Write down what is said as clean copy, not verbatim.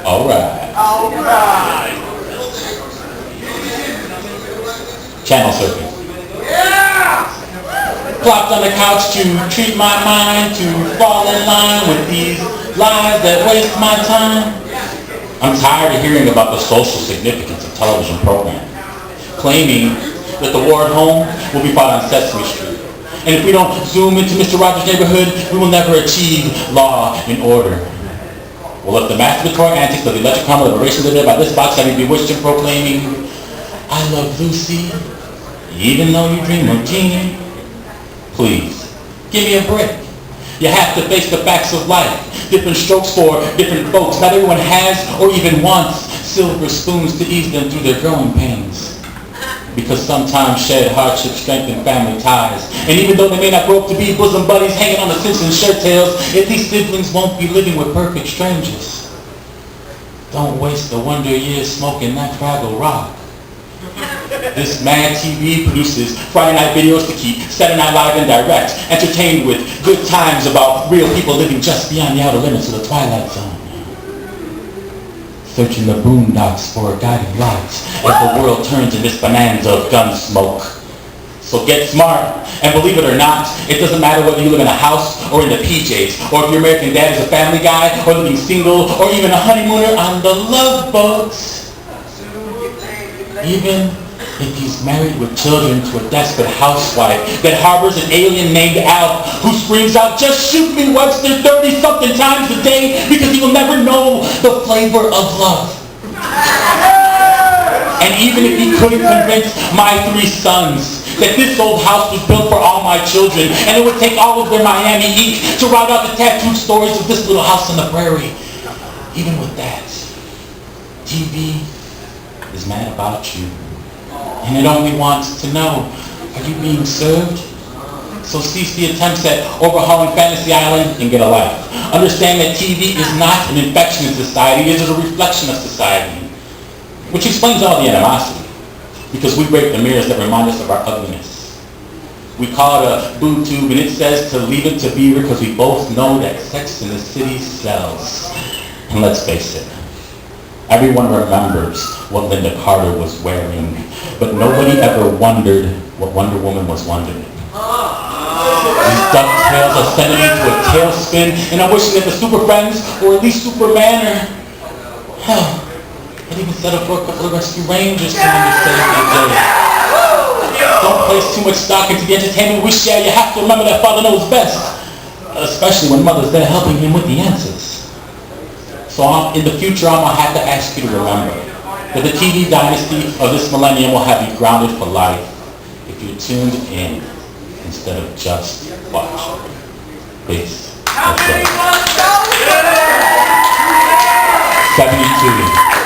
Alright. Alright. Channel surfing. Yeah! Plopped on the couch to treat my mind, to fall in line with these lies that waste my time. I'm tired of hearing about the social significance of television programming, claiming that the war at home will be fought on Sesame Street. And if we don't zoom into Mr. Rogers' neighborhood, we will never achieve law and order. Well, if the masturbatory antics of the electric carnival liberation are there by this box, I may be wished and proclaiming, I love Lucy, even though you dream of Jeannie. Please, give me a break. You have to face the facts of life. Different strokes for different folks. Not everyone has or even wants silver spoons to ease them through their growing pains. Because sometimes shared hardship strengthen family ties. And even though they may not grow up to be bosom buddies hanging on the Simpsons shirt tails, at least siblings won't be living with perfect strangers. Don't waste the wonder years smoking that Fraggle Rock. This Mad TV produces Friday night videos to keep Saturday Night Live in direct, entertained with good times about real people living just beyond the outer limits of the Twilight Zone. Searching the boondocks for a guiding light as the world turns in this bonanza of gun smoke. So get smart, and believe it or not, it doesn't matter whether you live in a house or in the PJs, or if your American dad is a family guy, or living single, or even a honeymooner on the Love Boat. Even if he's married with children to a desperate housewife that harbors an alien named Al who screams out, just shoot me Webster 30-something times a day because he will never know the flavor of love. And even if he couldn't convince my 3 sons that this old house was built for all my children and it would take all of their Miami ink to write out the tattooed stories of this little house on the prairie, even with that, TV is mad about you. And it only wants to know, are you being served? So cease the attempts at overhauling Fantasy Island and get a life. Understand that TV is not an infection in society, it is a reflection of society. Which explains all the animosity. Because we break the mirrors that remind us of our ugliness. We call it a boob tube and it says to leave it to Beaver because we both know that sex in the city sells. And let's face it, everyone remembers what Linda Carter was wearing, but nobody ever wondered what Wonder Woman was wondering. These ducktails are sending me to a tailspin, and I'm wishing that the Super Friends, or at least Superman, or hell, I'd even set up for a couple of rescue rangers coming to save the day. Don't place too much stock into the entertainment we share. You have to remember that Father knows best, especially when Mother's there helping him with the answers. So in the future, I'm going to have to ask you to remember that the TV dynasty of this millennium will have you grounded for life if you're tuned in instead of just watching. Peace. 72.